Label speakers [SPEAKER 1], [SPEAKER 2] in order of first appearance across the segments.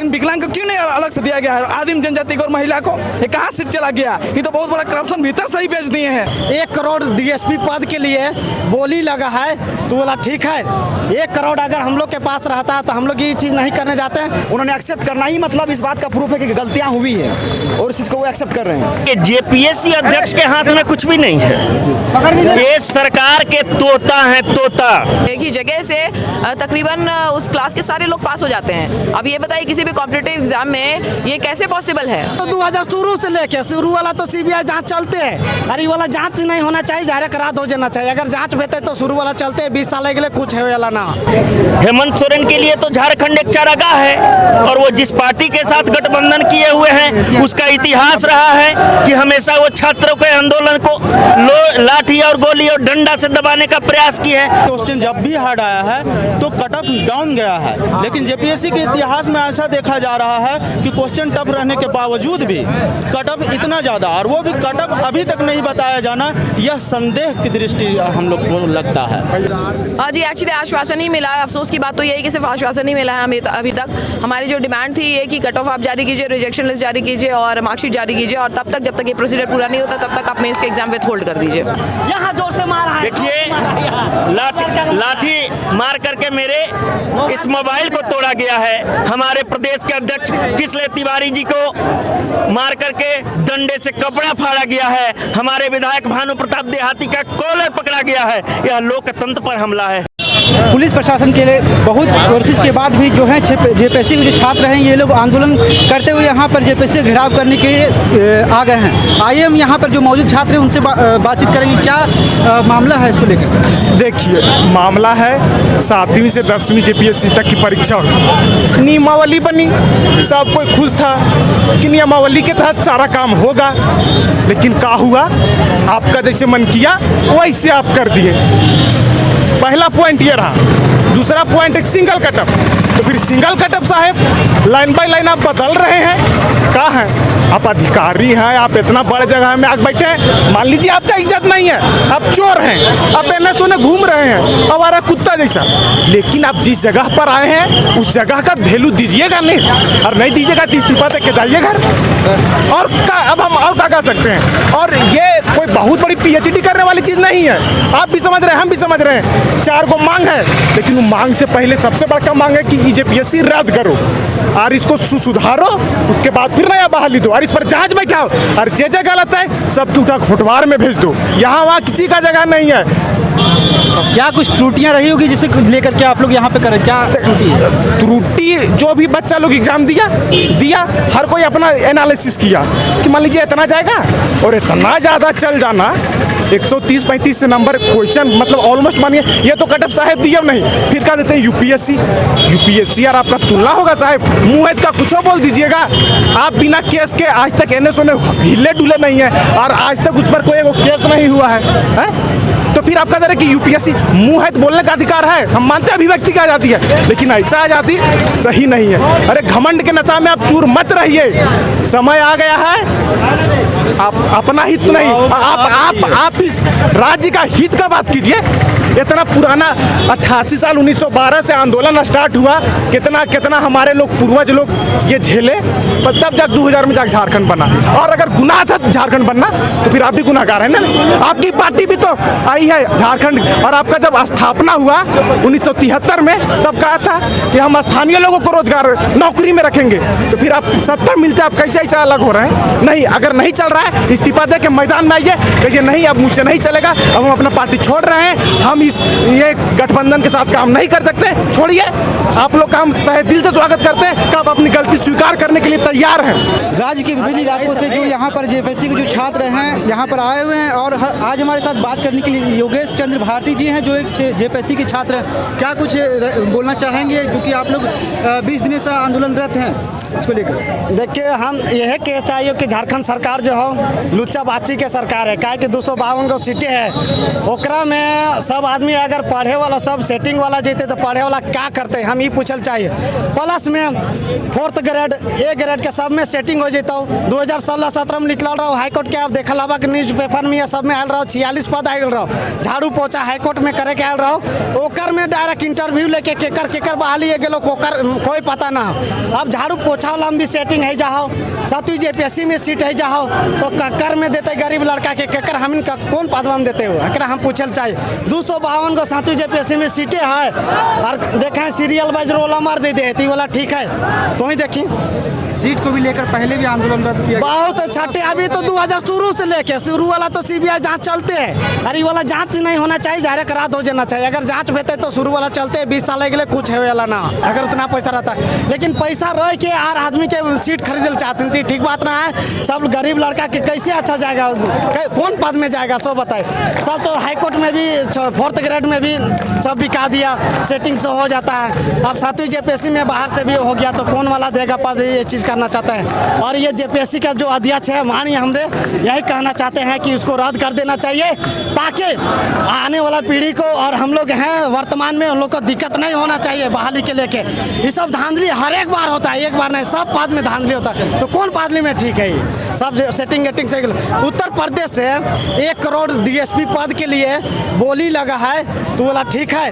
[SPEAKER 1] लेकिन विकलांग को क्यों नहीं अलग से दिया गया है? आदिम जनजाति को और महिला को ये कहाँ सीट चला गया? ये तो बहुत बड़ा करप्शन भीतर से ही बेच दिए हैं।
[SPEAKER 2] 1 करोड़ डीएसपी पद के लिए बोली लगा है तो बोला ठीक है, 1 करोड़ अगर हम लोग के पास रहता है तो हम लोग ये चीज़ नहीं करने जाते हैं।
[SPEAKER 3] उन्होंने एक्सेप्ट करना ही मतलब इस बात का प्रूफ है कि गलतियां हुई है और इस चीज को वो एक्सेप्ट कर रहे हैं।
[SPEAKER 4] जेपीएससी अध्यक्ष के हाथ में कुछ भी नहीं है, ये सरकार के तोता है, तोता।
[SPEAKER 5] एक ही जगह से तकरीबन उस क्लास के सारे लोग पास हो जाते हैं। अब ये बताइए किसी भी कॉम्पिटिटिव एग्जाम में ये कैसे पॉसिबल है?
[SPEAKER 2] तो 2000 शुरू से लेके शुरू वाला तो सीबीआई जांच चलते हैं, अरे वाला जांच नहीं होना चाहिए, डायरेक्ट रात हो जाना चाहिए। अगर जांच बेहतर तो शुरू वाला चलते हैं, 20 साल के लिए कुछ है वाला ना।
[SPEAKER 4] हेमंत सोरेन के लिए तो झारखंड एक चारागाह है और वो जिस पार्टी के साथ गठबंधन किए हुए हैं उसका इतिहास रहा है कि हमेशा वो छात्रों के आंदोलन को लाठी और गोली और डंडा से दबाने का प्रयास किया है।
[SPEAKER 6] क्वेश्चन जब भी हार्ड आया है तो कट ऑफ डाउन गया है, लेकिन जेपीएससी के इतिहास में ऐसा देखा जा रहा है कि क्वेश्चन टफ रहने के बावजूद भी कट ऑफ इतना ज़्यादा, और वो भी कट ऑफ अभी तक नहीं बताया जाना, यह संदेह की दृष्टि हम लोग को लगता है।
[SPEAKER 5] हाँ जी, एक्चुअली आश्वासन ही मिला है। अफसोस की बात तो यही कि सिर्फ आश्वासन ही मिला है हमें अभी तक। हमारी जो डिमांड थी ये कि कट ऑफ आप जारी कीजिए, रिजेक्शन लिस्ट जारी कीजिए और मार्कशीट जारी कीजिए, और तब तक जब तक ये प्रोसीजर पूरा नहीं होता तब तक आप मेंस के एग्जाम विथ होल्ड कर दीजिए।
[SPEAKER 2] यहाँ जोर से मारा है,
[SPEAKER 4] देखिए लाठी मार करके मेरे इस मोबाइल को तोड़ा गया है। हमारे प्रदेश के अध्यक्ष किसले तिवारी जी को मार करके डंडे से कपड़ा फाड़ा गया है। हमारे विधायक भानु प्रताप देहाती का कॉलर पकड़ा गया है। यह लोकतंत्र पर हमला है।
[SPEAKER 7] पुलिस प्रशासन के लिए बहुत कोशिश के बाद भी जो है जेपीएससी के जो छात्र हैं ये लोग आंदोलन करते हुए यहाँ पर जेपीएससी घेराव करने के लिए आ गए हैं। आइए हम यहाँ पर जो मौजूद छात्र हैं उनसे बातचीत करेंगे, क्या मामला है इसको लेकर।
[SPEAKER 8] देखिए, मामला है 7वीं से 10वीं जेपीएससी तक की परीक्षा हुई, नियमावली बनी, सब कोई खुश था कि नियमावली के तहत सारा काम होगा, लेकिन क्या हुआ, आपका जैसे मन किया वैसे आप कर दिए। पहला पॉइंट ये रहा। दूसरा पॉइंट एक सिंगल कटअप, तो फिर सिंगल कटअप साहब लाइन बाय लाइन आप बदल रहे हैं। कहाँ हैं आप? अधिकारी हैं आप, इतना बड़े जगह में आके बैठे हैं, मान लीजिए आपका इज्जत नहीं है, आप चोर हैं, आप एने सोने घूम रहे हैं आवारा कुत्ता जैसा, लेकिन आप जिस जगह पर आए हैं उस जगह का वैल्यू दीजिएगा नहीं, और नहीं दीजिएगा तो इस्तीफा दे के जाइए घर। और अब हम और क्या कर सकते हैं? और ये कोई बहुत बड़ी पीएचडी करने वाली चीज़ नहीं है, आप भी समझ रहे हैं, हम भी समझ रहे हैं। 4 को मांग है, लेकिन वो मांग से पहले सबसे बड़ा मांग है कि जेपीएससी रद्द करो और इसको सुधारो, उसके बाद फिर नया बहाली दो और इस पर जांच बैठाओ, और जे गलत है सब उठा घोटवार में भेज दो। यहाँ वहाँ किसी का जगह नहीं है।
[SPEAKER 7] क्या कुछ त्रुटियां रही होगी जिसे लेकर के आप लोग यहाँ पे करें? क्या
[SPEAKER 8] त्रुटि? जो भी बच्चा लोग एग्जाम दिया हर कोई अपना एनालिसिस किया कि मान लीजिए इतना जाएगा, और इतना ज़्यादा चल जाना 130-35 से नंबर क्वेश्चन, मतलब ऑलमोस्ट मानिए ये तो कटअप साहब दिया नहीं, फिर क्या देते हैं यूपीएससी और आपका तुलना होगा साहब, मुँह का कुछ बोल दीजिएगा। आप बिना केस के आज तक एने सोने हिले डुले नहीं है, और आज तक उस पर कोई केस नहीं हुआ है? तो फिर आपका दर कि यूपीएससी मुँह है तो बोलने का अधिकार है, हम मानते हैं अभिव्यक्ति का आज़ादी है, लेकिन ऐसा आज़ादी सही नहीं है। अरे घमंड के नशा में आप चूर मत रहिए, समय आ गया है, आप अपना हित नहीं, आप इस राज्य का हित का बात कीजिए। इतना पुराना 88 साल 1912 से आंदोलन स्टार्ट हुआ, कितना हमारे लोग पूर्वज लोग ये झेले, पर तब जब 2000 में जाकर झारखंड बना। और अगर गुनाह था झारखंड बनना तो फिर आप भी गुनाहगार हैं ना। आपकी पार्टी भी तो आई है झारखंड, और आपका जब स्थापना हुआ 1973 में, तब कहा था कि हम स्थानीय लोगों को रोजगार नौकरी में रखेंगे, तो फिर आप सत्ता मिलते आप कैसे ऐसा अलग हो रहे हैं? नहीं, अगर नहीं चल रहा है इस्तीफा दे के मैदान में आइए, कहिए नहीं अब मुझसे नहीं चलेगा, अब हम अपना पार्टी छोड़ रहे हैं, हम ये गठबंधन के साथ काम नहीं कर सकते, छोड़िए। आप लोग काम तहे दिल से स्वागत करते हैं कि आप अपनी गलती स्वीकार करने के लिए तैयार हैं।
[SPEAKER 7] राज्य के विभिन्न इलाकों से जो यहाँ पर जेपीएससी के जो छात्र हैं यहाँ पर आए हुए हैं, और आज हमारे साथ बात करने के लिए योगेश चंद्र भारती जी हैं जो एक जेपीएससी के छात्र हैं। क्या कुछ बोलना चाहेंगे, जो कि आप लोग 20 दिनों से आंदोलनरत हैं इसको लेकर?
[SPEAKER 2] देखिए, हम यह कह चाहिए कि झारखंड सरकार जो हो लुच्चा बाची के सरकार है, क्या कि 252 सीटें है, ओकरा में सब आदमी अगर पढ़े वाला सब सेटिंग वाला जीते तो पढ़े वाला क्या करते हम ये पूछल चाहिए। प्लस में 4th ग्रेड ए ग्रेड के सब में सेटिंग हो जाता हो। 2016-17 में निकल रहा हाईकोर्ट के आप देखल हवा न्यूज पेपर में सब में आयल रहो 46 पद आयल रहो। झाड़ू पोछा हाईकोर्ट में करे के आयल रहो। ओकर में डायरेक्ट इंटरव्यू लेके केकर बहाली गेलो कोई पता ना हो। अब झाड़ू पोछा वाला में भी सेटिंग है जाओ। 7वीं JPSC में सीट है जाओ तो ककर में देते गरीब लड़का के केकर हम कौन पदवा में देते हो एकरा हम पूछल चाहिए। 252 को 7वीं JPSC में सीटें है और देखें सीरियल वाइज रोल नंबर दे देती वाला ठीक है। तो ही देखी
[SPEAKER 7] सीट को भी लेकर पहले भी आंदोलन रद्द किया
[SPEAKER 2] बहुत छठे अभी तो 2000 शुरू से लेके शुरू वाला तो CBI जांच चलते है। अरे वाला जांच नहीं होना चाहिए, डायरेक्ट रात हो जाना चाहिए। अगर जांच होते तो शुरू वाला चलते 20 साल के लिए कुछ है वाला ना अगर उतना पैसा रहता है। लेकिन पैसा रह के हर आदमी के सीट खरीदल चाहते थे, ठीक बात ना है। सब गरीब लड़का के कैसे अच्छा जाएगा, कौन पद में जाएगा सब बताए। सब तो हाईकोर्ट में भी 4th ग्रेड में भी सब बिका दिया, सेटिंग से हो जाता है। अब 7वीं JPSC में बाहर से भी हो गया तो कौन वाला देगा पद, ये चीज़ करना चाहता है। और ये JPSC का जो अध्यक्ष है माननीय हमरे यही कहना चाहते हैं कि उसको रद्द कर देना चाहिए ताकि आने वाला पीढ़ी को और हम लोग हैं वर्तमान में उन लोग को दिक्कत नहीं होना चाहिए बहाली के लेके। ये सब धांधली हर एक बार होता है, एक बार नहीं सब पद में धांधली होता है। तो कौन पादली में ठीक है ये सब सेटिंग गेटिंग से। उत्तर प्रदेश से 1 करोड़ DSP पद के लिए बोली लगा है तो बोला ठीक है।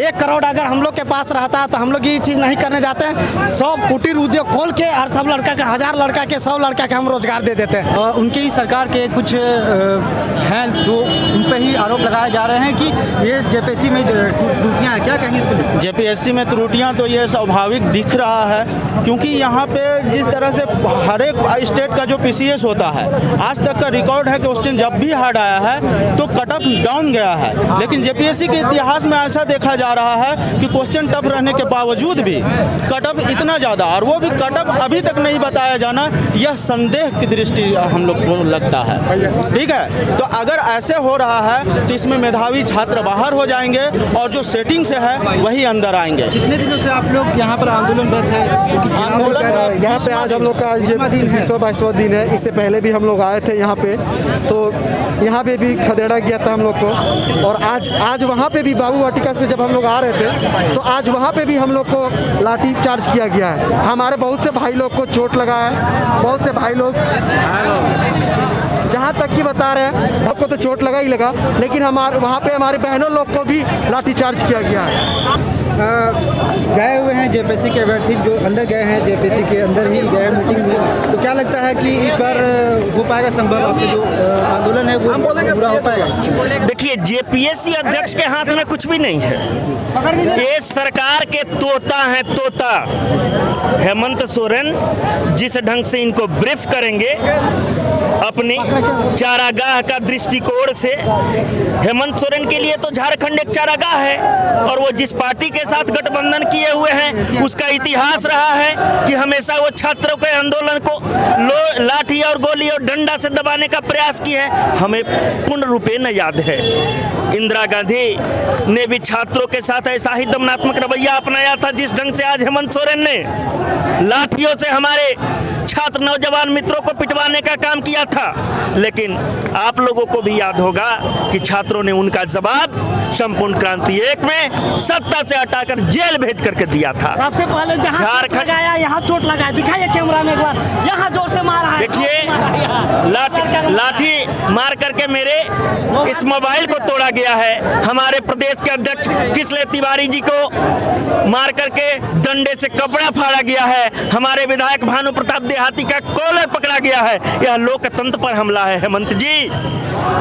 [SPEAKER 2] 1 करोड़ अगर हम लोग के पास रहता है तो हम लोग ये चीज़ नहीं करने जाते हैं। सब कुटीर उद्योग खोल के और सब लड़का के 1000 लड़का के 100 लड़का के हम रोजगार दे देते हैं।
[SPEAKER 7] उनके ही सरकार के कुछ हैं जो उन पर ही आरोप लगाए जा रहे हैं कि ये JPSC में त्रुटियां हैं, क्या कहेंगे इसको?
[SPEAKER 6] JPSC में त्रुटियां तो ये स्वाभाविक दिख रहा है क्योंकि यहाँ पे जिस तरह से हर एक स्टेट का जो PCS होता है आज तक का रिकॉर्ड है। क्वेश्चन जब भी हार्ड आया है तो कट ऑफ डाउन गया है। लेकिन JPSC के इतिहास में ऐसा देखा जा रहा है कि क्वेश्चन टफ रहने के बावजूद भी कट ऑफ इतना ज़्यादा और वो भी कट ऑफ अभी तक नहीं बताया जाना, यह संदेह की दृष्टि हम लोग को लगता है। ठीक है, तो अगर ऐसे हो रहा है तो इसमें मेधावी छात्र बाहर हो जाएंगे और जो सेटिंग से है वही अंदर आएंगे।
[SPEAKER 7] कितने दिनों से आप लोग यहाँ पर आंदोलनरत है?
[SPEAKER 9] यहाँ पे आज हम लोग का 20वां दिन है। इससे पहले भी हम लोग आए थे यहाँ पे, तो यहाँ पे भी खदेड़ा गया था हम लोग को। और आज वहाँ पे भी बाबू वाटिका से जब हम लोग आ रहे थे तो आज वहाँ पे भी हम लोग को लाठी चार्ज किया गया है। हमारे बहुत से भाई लोग को चोट लगा है, बहुत से भाई लोग जहाँ तक कि बता रहे हैं आपको तो चोट लगा ही लगा, लेकिन हमारे वहाँ पे हमारे बहनों लोग को भी लाठी चार्ज किया गया है।
[SPEAKER 7] गए हुए हैं JPSC के अभ्यर्थी जो अंदर गए हैं, JPSC के अंदर ही गए मीटिंग में, तो क्या लगता है कि इस बार हो पाएगा संभव? आपके जो आंदोलन है वो पूरा हो पाएगा?
[SPEAKER 4] देखिए, JPSC अध्यक्ष के हाथ में कुछ भी नहीं है। ये सरकार के तोता है, तोता हेमंत सोरेन जिस ढंग से इनको ब्रीफ करेंगे अपने चारागाह का दृष्टिकोण से। हेमंत सोरेन के लिए तो झारखंड एक चारागाह है और वो जिस पार्टी के साथ गठबंधन किए हुए हैं उसका इतिहास रहा है कि हमेशा वो छात्रों के आंदोलन को लाठी और गोली और डंडा से दबाने का प्रयास किया है। हमें पूर्ण रूपेण याद है इंदिरा गांधी ने भी छात्रों के साथ ऐसा ही दमनात्मक रवैया अपनाया था जिस ढंग से आज हेमंत सोरेन ने लाठियों से हमारे छात्र नौजवान मित्रों को पिटवाने का काम किया था। लेकिन आप लोगों को भी याद होगा कि छात्रों ने उनका जवाब संपूर्ण क्रांति 1 में सत्ता से हटाकर जेल भेज करके दिया था।
[SPEAKER 2] सबसे पहले जहाँ चोट लगाया यहाँ चोट लगाया, दिखाइए कैमरा में एक बार, यहाँ जोर से मारा है।
[SPEAKER 4] देखिए, लाठी मार करके मेरे इस मोबाइल को तोड़ा गया है। हमारे प्रदेश के अध्यक्ष किसले तिवारी जी को मार करके डंडे से कपड़ा फाड़ा गया है। हमारे विधायक भानु प्रताप देहाती का कॉलर पकड़ा गया है। यह लोकतंत्र पर हमला है। हेमंत जी,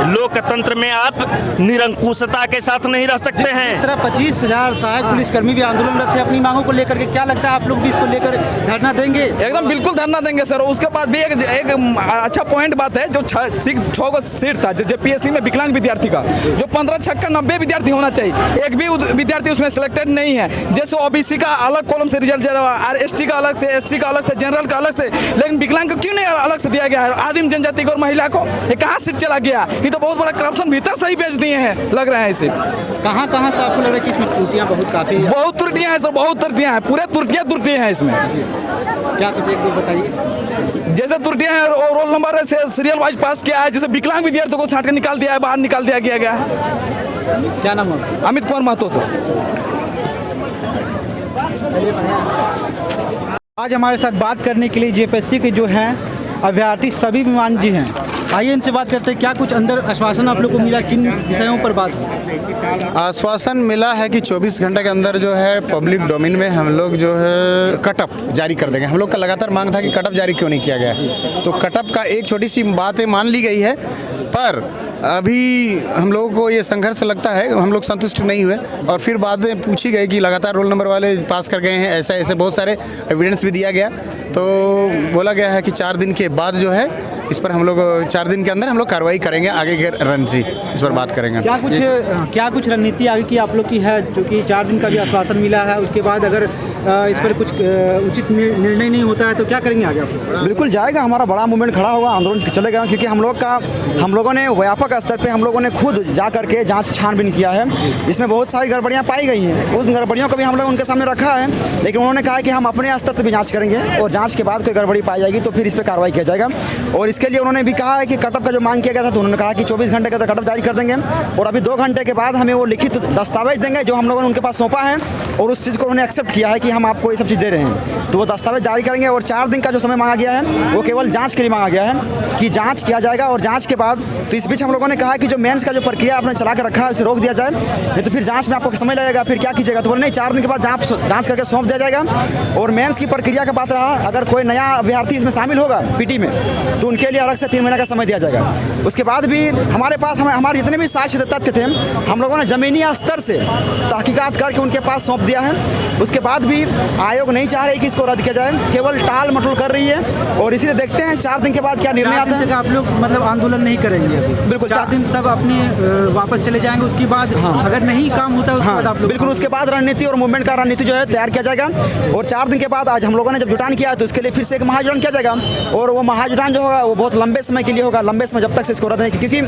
[SPEAKER 4] लोकतंत्र में आप निरंकुशता के साथ नहीं रह सकते हैं।
[SPEAKER 7] इस तरह 25,000 सहायक पुलिसकर्मी भी आंदोलनरत थे अपनी मांगों को लेकर के, क्या लगता है आप लोग भी इसको लेकर धरना देंगे?
[SPEAKER 1] एकदम बिल्कुल धरना देंगे सर। उसके बाद भी एक अच्छा पॉइंट बात है, जो 6 को सीट था जो JPSC में विकलांग विद्यार्थी का, जो 15 6 का 90 विद्यार्थी होना चाहिए, एक भी विद्यार्थी उसमें सिलेक्टेड नहीं है। जैसे OBC का अलग कॉलम से रिजल्ट और ST का अलग से, SC का अलग से, जनरल का अलग से, लेकिन विकलांग को क्यों नहीं अलग से दिया गया है? आदिम जनजाति को और महिला को ये कहाँ सीट चला गया? ये तो बहुत बड़ा करप्शन भीतर से ही बेच दिए हैं लग रहा है इसे।
[SPEAKER 7] कहाँ से आपको लग रहा है कि इसमें त्रुटियाँ बहुत
[SPEAKER 1] त्रुटियाँ हैं सर, बहुत त्रुटियाँ हैं, पूरे त्रुटियाँ हैं इसमें।
[SPEAKER 7] क्या कुछ एक दो बताइए।
[SPEAKER 1] जैसे त्रुटियाँ हैं, रोल नंबर से सीरियल वाइज पास किया है, जैसे विकलांग विद्यार्थियों को छांट के निकाल दिया है, बाहर निकाल दिया गया है।
[SPEAKER 7] क्या नाम है?
[SPEAKER 1] अमित कुमार महतो सर।
[SPEAKER 7] आज हमारे साथ बात करने के लिए जेपीएससी के जो हैं अभ्यर्थी सभी विमान जी हैं। आइए इनसे बात करते हैं। क्या कुछ अंदर आश्वासन आप लोग को मिला, किन विषयों पर बात हुई?
[SPEAKER 10] आश्वासन मिला है कि 24 घंटे के अंदर जो है पब्लिक डोमेन में हम लोग जो है कटअप जारी कर देंगे। हम लोग का लगातार मांग था कि कटअप जारी क्यों नहीं किया गया, तो कटअप का एक छोटी सी बात मान ली गई है, पर अभी हम लोगों को ये संघर्ष लगता है, हम लोग संतुष्ट नहीं हुए। और फिर बाद में पूछी गई कि लगातार रोल नंबर वाले पास कर गए हैं, ऐसा ऐसे बहुत सारे एविडेंस भी दिया गया। तो बोला गया है कि 4 दिन के बाद जो है इस पर हम लोग 4 दिन के अंदर हम लोग कार्रवाई करेंगे, आगे की रणनीति इस पर बात करेंगे।
[SPEAKER 7] क्या कुछ रणनीति आगे की आप लोग की है, जो कि 4 दिन का भी आश्वासन मिला है, उसके बाद अगर इस पर कुछ उचित निर्णय नहीं होता है तो क्या करेंगे आगे आप लोग?
[SPEAKER 3] बिल्कुल जाएगा, हमारा बड़ा मूवमेंट खड़ा होगा, आंदोलन चलेगा, क्योंकि हम लोगों ने व्यापक स्तर पे हम लोगों ने खुद जा करके जांच छानबीन किया है। इसमें बहुत सारी गड़बड़ियां पाई गई हैं, उस गड़बड़ियों को भी हम लोग उनके सामने रखा है, लेकिन उन्होंने कहा कि हम अपने स्तर से भी जांच करेंगे और जांच के बाद कोई गड़बड़ी पाई जाएगी तो फिर इस पर कार्रवाई किया जाएगा। और इसके लिए उन्होंने भी कहा है कि कटअप का जो मांग किया गया था, तो उन्होंने कहा कि 24 घंटे के अंदर कटअप जारी कर देंगे और अभी 2 घंटे के बाद हमें वो लिखित दस्तावेज देंगे जो हम लोगों ने उनके पास सौंपा है, और उस चीज़ को उन्होंने एक्सेप्ट किया है कि हम आपको ये सब चीज़ दे रहे हैं, तो वो दस्तावेज जारी करेंगे। और 4 दिन का जो समय मांगा गया है वो केवल जांच के लिए मांगा गया है कि जांच किया जाएगा, और जांच के बाद तो इस बीच हम लोगों ने कहा कि जो मेंस का जो प्रक्रिया आपने चला कर रखा है उसे रोक दिया जाए, नहीं तो फिर जांच में आपको समय लगेगा, फिर क्या कीजिएगा। तो बोले नहीं, 4 दिन के बाद जांच करके सौंप दिया जाएगा। और मेंस की प्रक्रिया का बात रहा, अगर कोई नया अभ्यर्थी इसमें शामिल होगा पीटी में, तो उनके लिए अलग से 3 महीने का समय दिया जाएगा। उसके बाद भी हमारे पास हमारे जितने भी साक्ष्य तथ्य थे हम लोगों ने ज़मीनी स्तर से तहकीकात करके उनके पास सौंप दिया है। उसके बाद भी आयोग नहीं चाह रही कि इसको रद्द किया जाए, केवल टाल मटोल कर रही है, और इसीलिए देखते हैं 4 दिन के बाद क्या निर्णय आता है।
[SPEAKER 7] आप लोग मतलब आंदोलन नहीं करेंगे अभी?
[SPEAKER 3] बिल्कुल,
[SPEAKER 7] 4 दिन सब अपने वापस चले जाएंगे, उसके बाद अगर नहीं काम होता है उसके बाद आप लोग?
[SPEAKER 3] बिल्कुल, उसके बाद रणनीति और मूवमेंट का रणनीति जो है तैयार किया जाएगा। और 4 दिन के बाद आज हम लोगों ने जब जुटान किया है तो इसके लिए फिर से एक महाजुटान किया जाएगा, और वो महाजुटान जो होगा वो बहुत लंबे समय के लिए होगा, लंबे समय जब तक से इसको रद्द नहीं, क्योंकि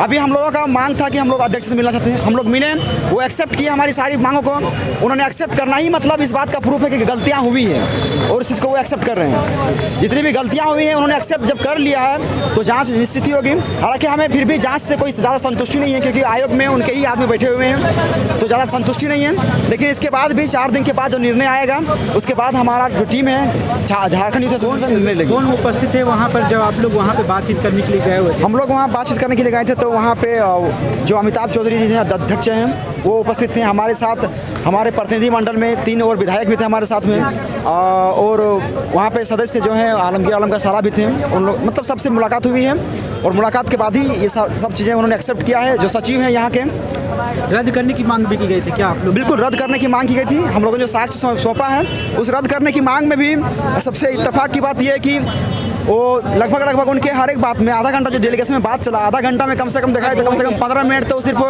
[SPEAKER 3] अभी हम लोगों का मांग था कि हम लोग अध्यक्ष से मिलना चाहते हैं, हम लोग मिले, वो एक्सेप्ट किए हमारी सारी मांगों को। उन्होंने एक्सेप्ट करना ही मतलब इस बात का प्रूफ है कि गलतियाँ हुई हैं और इस चीज़ को वो एक्सेप्ट कर रहे हैं। जितनी भी गलतियाँ हुई हैं उन्होंने एक्सेप्ट जब कर लिया है तो जाँच निश्चित ही होगी। हालांकि हमें फिर भी जाँच से कोई ज़्यादा संतुष्टि नहीं है, क्योंकि आयोग में उनके ही आदमी बैठे हुए हैं, तो ज़्यादा संतुष्टि नहीं है। लेकिन इसके बाद भी 4 दिन के बाद जो निर्णय आएगा उसके बाद हमारा जो टीम है झारखंड यूथ एसोसिएशन निर्णय लेगी।
[SPEAKER 7] कौन उपस्थित थे वहाँ पर जब आप लोग वहाँ पे बातचीत करने के लिए गए हुए थे?
[SPEAKER 3] हम लोग वहाँ बातचीत करने के लिए गए थे, तो वहाँ पे जो अमिताभ चौधरी जी हैं अध्यक्ष हैं वो उपस्थित थे। हमारे साथ हमारे प्रतिनिधिमंडल में 3 और विधायक भी थे हमारे साथ में, और वहाँ पे सदस्य जो हैं आलमगीर आलम का सारा भी थे। उन लोग मतलब सबसे मुलाकात हुई है, और मुलाकात के बाद ही ये सब चीज़ें उन्होंने एक्सेप्ट किया है। जो सचिव हैं यहाँ के,
[SPEAKER 7] रद्द करने की मांग भी की गई थी क्या आप लोग?
[SPEAKER 3] बिल्कुल रद्द करने की मांग की गई थी। हम लोगों ने जो साक्ष्य सौंपा है उस रद्द करने की मांग में भी सबसे इत्तेफाक की बात यह है कि वो लगभग उनके हर एक बात में आधा घंटा जो डेलीगेशन में बात चला, आधा घंटा में कम से कम दिखाई तो कम से कम 15 मिनट तो सिर्फ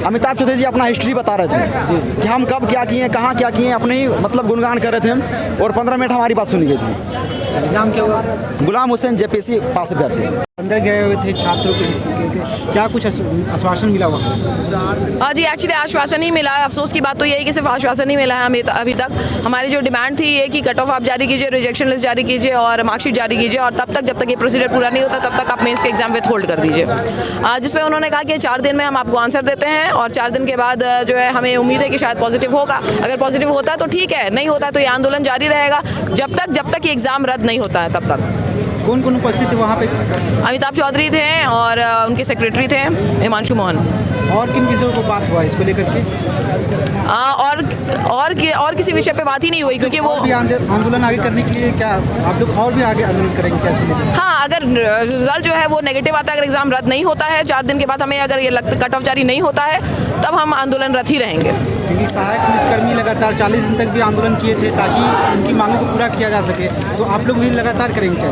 [SPEAKER 3] अमिताभ चौधरी जी अपना हिस्ट्री बता रहे थे कि हम कब क्या किए, कहाँ क्या किए, अपने ही मतलब गुणगान कर रहे थे, और 15 मिनट हमारी बात सुनी गई थी।
[SPEAKER 7] नाम क्या हुआ?
[SPEAKER 3] गुलाम हुसैन, जेपीएससी पास अभ्यर्थी।
[SPEAKER 7] अंदर गए हुए थे छात्रों के क्या कुछ आश्वासन मिला वहाँ?
[SPEAKER 5] हाँ जी, एक्चुअली आश्वासन ही मिला है। अफसोस की बात तो यही कि सिर्फ आश्वासन ही मिला है हमें अभी तक। हमारी जो डिमांड थी ये कि कट ऑफ आप जारी कीजिए, रिजेक्शन लिस्ट जारी कीजिए और मार्कशीट जारी कीजिए, और तब तक जब तक ये प्रोसीजर पूरा नहीं होता तब तक आप मेंस के एग्जाम विथ होल्ड कर दीजिए। जिसमें उन्होंने कहा कि 4 दिन में हम आपको आंसर देते हैं, और 4 दिन के बाद जो है हमें उम्मीद है कि शायद पॉजिटिव होगा। अगर पॉजिटिव होता है तो ठीक है, नहीं होता है तो ये आंदोलन जारी रहेगा जब तक ये एग्ज़ाम रद्द नहीं होता है तब तक।
[SPEAKER 7] कौन कौन उपस्थित थे वहाँ पे?
[SPEAKER 5] अमिताभ चौधरी थे और उनके सेक्रेटरी थे हिमांशु मोहन।
[SPEAKER 7] और किन किसी को बात हुआ इसको लेकर के?
[SPEAKER 5] और किसी विषय पे बात ही नहीं हुई, क्योंकि वो
[SPEAKER 7] आंदोलन आगे करने के लिए क्या आप लोग और भी आगे आंदोलन करेंगे क्या इसको लेकर?
[SPEAKER 5] हाँ, अगर रिजल्ट जो है वो नेगेटिव आता है, अगर एग्जाम रद्द नहीं होता है 4 दिन के बाद, हमें अगर ये कट ऑफ जारी नहीं होता है तब हम आंदोलनरत ही रहेंगे।
[SPEAKER 7] क्योंकि सहायक पुलिसकर्मी लगातार 40 दिन तक भी आंदोलन किए थे ताकि उनकी मांगों को पूरा किया जा सके, तो आप लोग भी लगातार करेंगे क्या?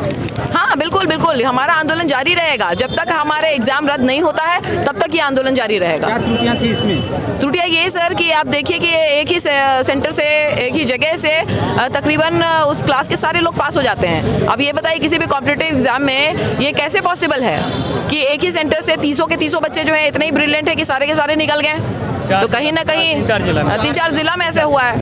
[SPEAKER 5] हाँ बिल्कुल, हमारा आंदोलन जारी रहेगा जब तक हमारे एग्जाम रद्द नहीं होता है, तब तक ये आंदोलन जारी रहेगा।
[SPEAKER 7] क्या त्रुटियाँ थी इसमें?
[SPEAKER 5] त्रुटियाँ ये सर कि आप देखिए कि एक ही सेंटर से, एक ही जगह से तकरीबन उस क्लास के सारे लोग पास हो जाते हैं। अब ये बताइए किसी भी कॉम्पिटिटिव एग्जाम में ये कैसे पॉसिबल है कि एक ही सेंटर से 300 के 300 बच्चे जो है इतने ही ब्रिलियंट है कि सारे के सारे निकल गए। तो कहीं ना कहीं 3-4 जिला में ऐसे हुआ है।